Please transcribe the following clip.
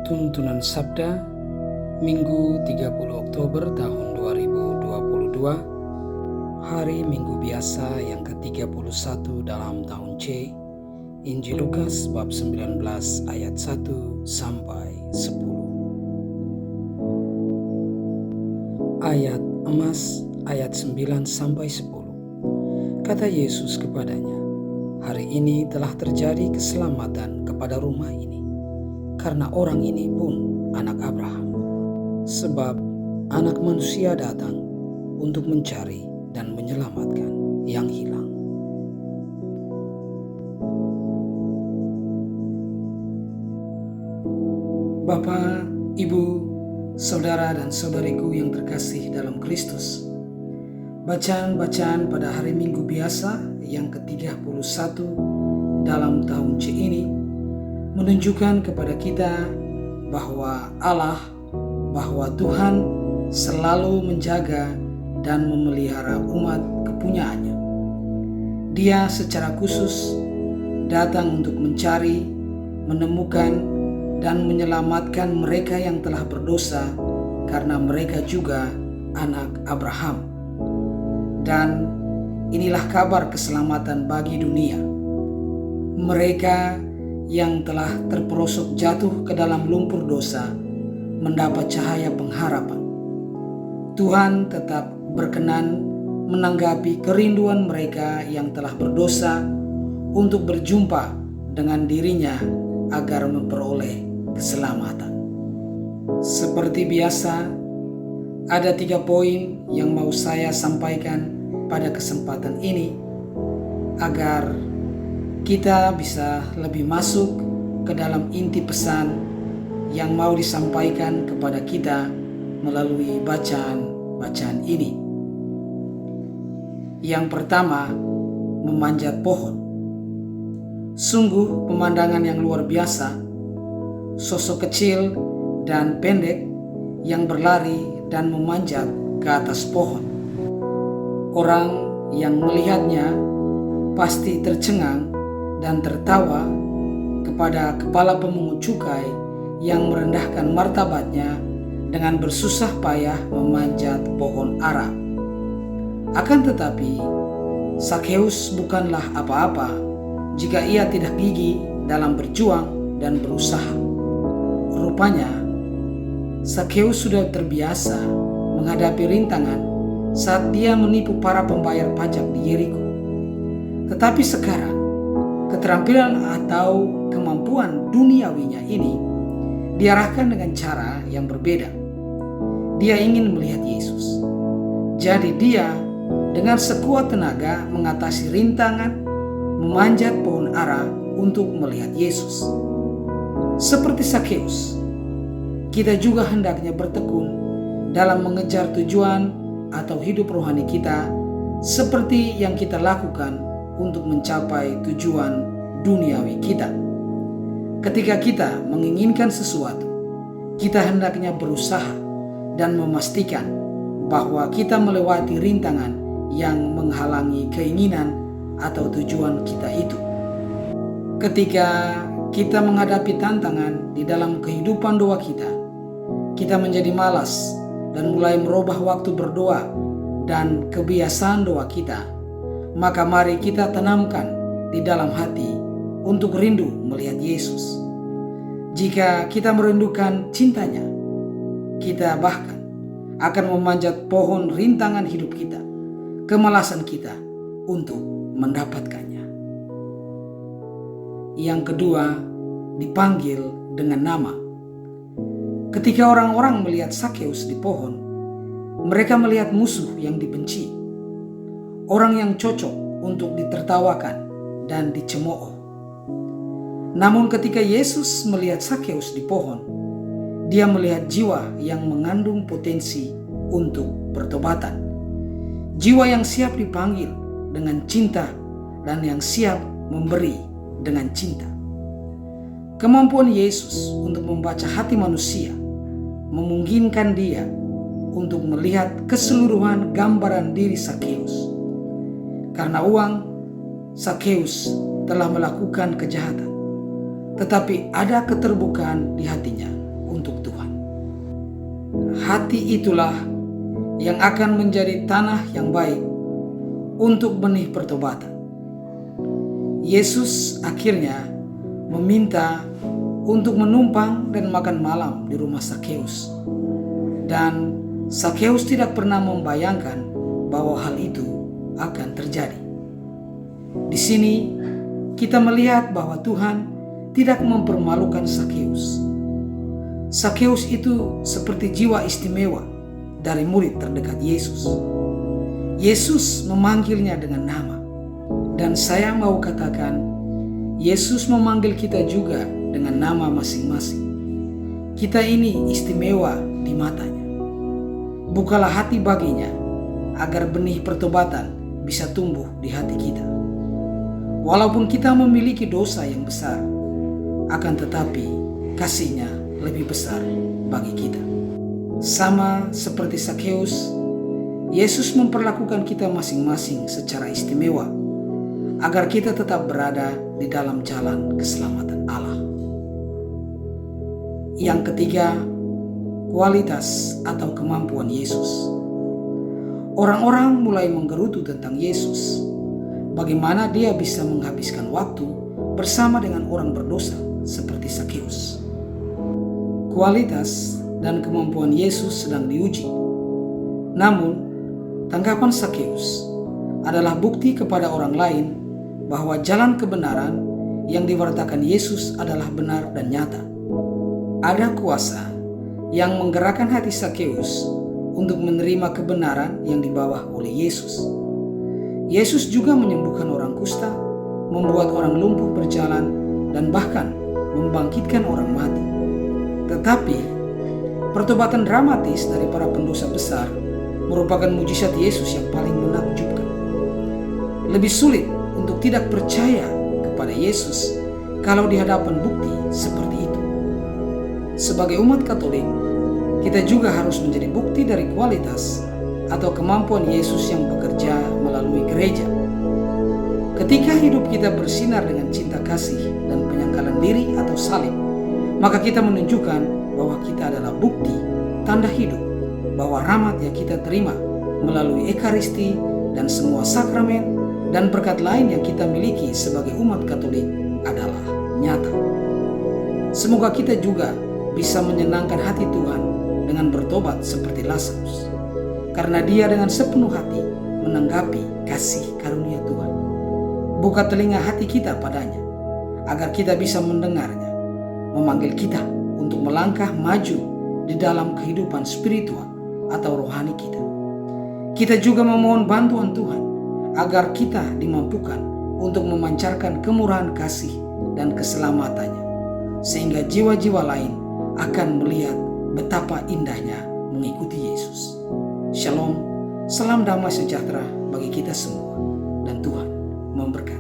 Tuntunan Sabda Minggu 30 Oktober tahun 2022, hari Minggu biasa yang ke-31 dalam tahun C. Injil Lukas bab 19 ayat 1 sampai 10. Ayat emas ayat 9 sampai 10. Kata Yesus kepadanya, "Hari ini telah terjadi keselamatan kepada rumah ini, karena orang ini pun anak Abraham. Sebab Anak Manusia datang untuk mencari dan menyelamatkan yang hilang." Bapa, Ibu, saudara dan saudariku yang terkasih dalam Kristus, bacaan-bacaan pada hari Minggu biasa yang ke-31 dalam tahun C ini menunjukkan kepada kita bahwa Tuhan selalu menjaga dan memelihara umat kepunyaannya. Dia secara khusus datang untuk mencari, menemukan, dan menyelamatkan mereka yang telah berdosa, karena mereka juga anak Abraham. Dan inilah kabar keselamatan bagi dunia. Mereka yang telah terperosok jatuh ke dalam lumpur dosa mendapat cahaya pengharapan. Tuhan tetap berkenan menanggapi kerinduan mereka yang telah berdosa untuk berjumpa dengan dirinya agar memperoleh keselamatan. Seperti biasa, ada 3 poin yang mau saya sampaikan pada kesempatan ini agar kita bisa lebih masuk ke dalam inti pesan yang mau disampaikan kepada kita melalui bacaan ini. Yang pertama, memanjat pohon. Sungguh pemandangan yang luar biasa, sosok kecil dan pendek yang berlari dan memanjat ke atas pohon. Orang yang melihatnya pasti tercengang dan tertawa kepada kepala pemungut cukai yang merendahkan martabatnya dengan bersusah payah memanjat pohon ara. Akan tetapi, Zakheus bukanlah apa-apa jika ia tidak gigih dalam berjuang dan berusaha. Rupanya, Zakheus sudah terbiasa menghadapi rintangan saat dia menipu para pembayar pajak di Yeriko. Tetapi sekarang, keterampilan atau kemampuan duniawinya ini diarahkan dengan cara yang berbeda. Dia ingin melihat Yesus. Jadi dia dengan sekuat tenaga mengatasi rintangan, memanjat pohon ara untuk melihat Yesus. Seperti Zakheus, kita juga hendaknya bertekun dalam mengejar tujuan atau hidup rohani kita seperti yang kita lakukan untuk mencapai tujuan duniawi kita. Ketika kita menginginkan sesuatu, kita hendaknya berusaha dan memastikan bahwa kita melewati rintangan yang menghalangi keinginan atau tujuan kita itu. Ketika kita menghadapi tantangan di dalam kehidupan doa kita menjadi malas dan mulai merubah waktu berdoa dan kebiasaan doa kita, maka mari kita tanamkan di dalam hati untuk rindu melihat Yesus. Jika kita merindukan cintanya, kita bahkan akan memanjat pohon rintangan hidup kita, kemalasan kita untuk mendapatkannya. Yang kedua, dipanggil dengan nama. Ketika orang-orang melihat Zakheus di pohon, mereka melihat musuh yang dibenci, orang yang cocok untuk ditertawakan dan dicemooh. Namun ketika Yesus melihat Zakheus di pohon, dia melihat jiwa yang mengandung potensi untuk pertobatan. Jiwa yang siap dipanggil dengan cinta dan yang siap memberi dengan cinta. Kemampuan Yesus untuk membaca hati manusia memungkinkan dia untuk melihat keseluruhan gambaran diri Zakheus. Karena uang, Zakheus telah melakukan kejahatan, tetapi ada keterbukaan di hatinya hati itulah yang akan menjadi tanah yang baik untuk benih pertobatan. Yesus akhirnya meminta untuk menumpang dan makan malam di rumah Zakheus. Dan Zakheus tidak pernah membayangkan bahwa hal itu akan terjadi. Di sini kita melihat bahwa Tuhan tidak mempermalukan Zakheus. Zakheus itu seperti jiwa istimewa dari murid terdekat Yesus. Yesus memanggilnya dengan nama. Dan saya mau katakan, Yesus memanggil kita juga dengan nama masing-masing. Kita ini istimewa di matanya. Bukalah hati baginya agar benih pertobatan bisa tumbuh di hati kita. Walaupun kita memiliki dosa yang besar, akan tetapi kasih-Nya lebih besar bagi kita. Sama seperti Zakheus, Yesus memperlakukan kita masing-masing secara istimewa agar kita tetap berada di dalam jalan keselamatan Allah. Yang ketiga, kualitas atau kemampuan Yesus. Orang-orang mulai menggerutu tentang Yesus, bagaimana Dia bisa menghabiskan waktu bersama dengan orang berdosa seperti Zakheus. Kualitas dan kemampuan Yesus sedang diuji. Namun, tanggapan Zakheus adalah bukti kepada orang lain bahwa jalan kebenaran yang diwartakan Yesus adalah benar dan nyata. Ada kuasa yang menggerakkan hati Zakheus untuk menerima kebenaran yang dibawa oleh Yesus. Yesus juga menyembuhkan orang kusta, membuat orang lumpuh berjalan, dan bahkan membangkitkan orang mati. Tetapi, pertobatan dramatis dari para pendosa besar merupakan mujizat Yesus yang paling menakjubkan. Lebih sulit untuk tidak percaya kepada Yesus kalau di hadapan bukti seperti itu. Sebagai umat Katolik, kita juga harus menjadi bukti dari kualitas atau kemampuan Yesus yang bekerja melalui gereja. Ketika hidup kita bersinar dengan cinta kasih dan penyangkalan diri atau salib, maka kita menunjukkan bahwa kita adalah bukti, tanda hidup, bahwa rahmat yang kita terima melalui Ekaristi dan semua sakramen dan berkat lain yang kita miliki sebagai umat Katolik adalah nyata. Semoga kita juga bisa menyenangkan hati Tuhan dengan bertobat seperti Lazarus, karena dia dengan sepenuh hati menanggapi kasih karunia Tuhan. Buka telinga hati kita padanya, agar kita bisa mendengarnya, memanggil kita untuk melangkah maju di dalam kehidupan spiritual atau rohani kita. Kita juga memohon bantuan Tuhan, agar kita dimampukan untuk memancarkan kemurahan kasih dan keselamatannya, sehingga jiwa-jiwa lain akan melihat betapa indahnya mengikuti Yesus. Shalom, salam damai sejahtera bagi kita semua, dan Tuhan memberkati.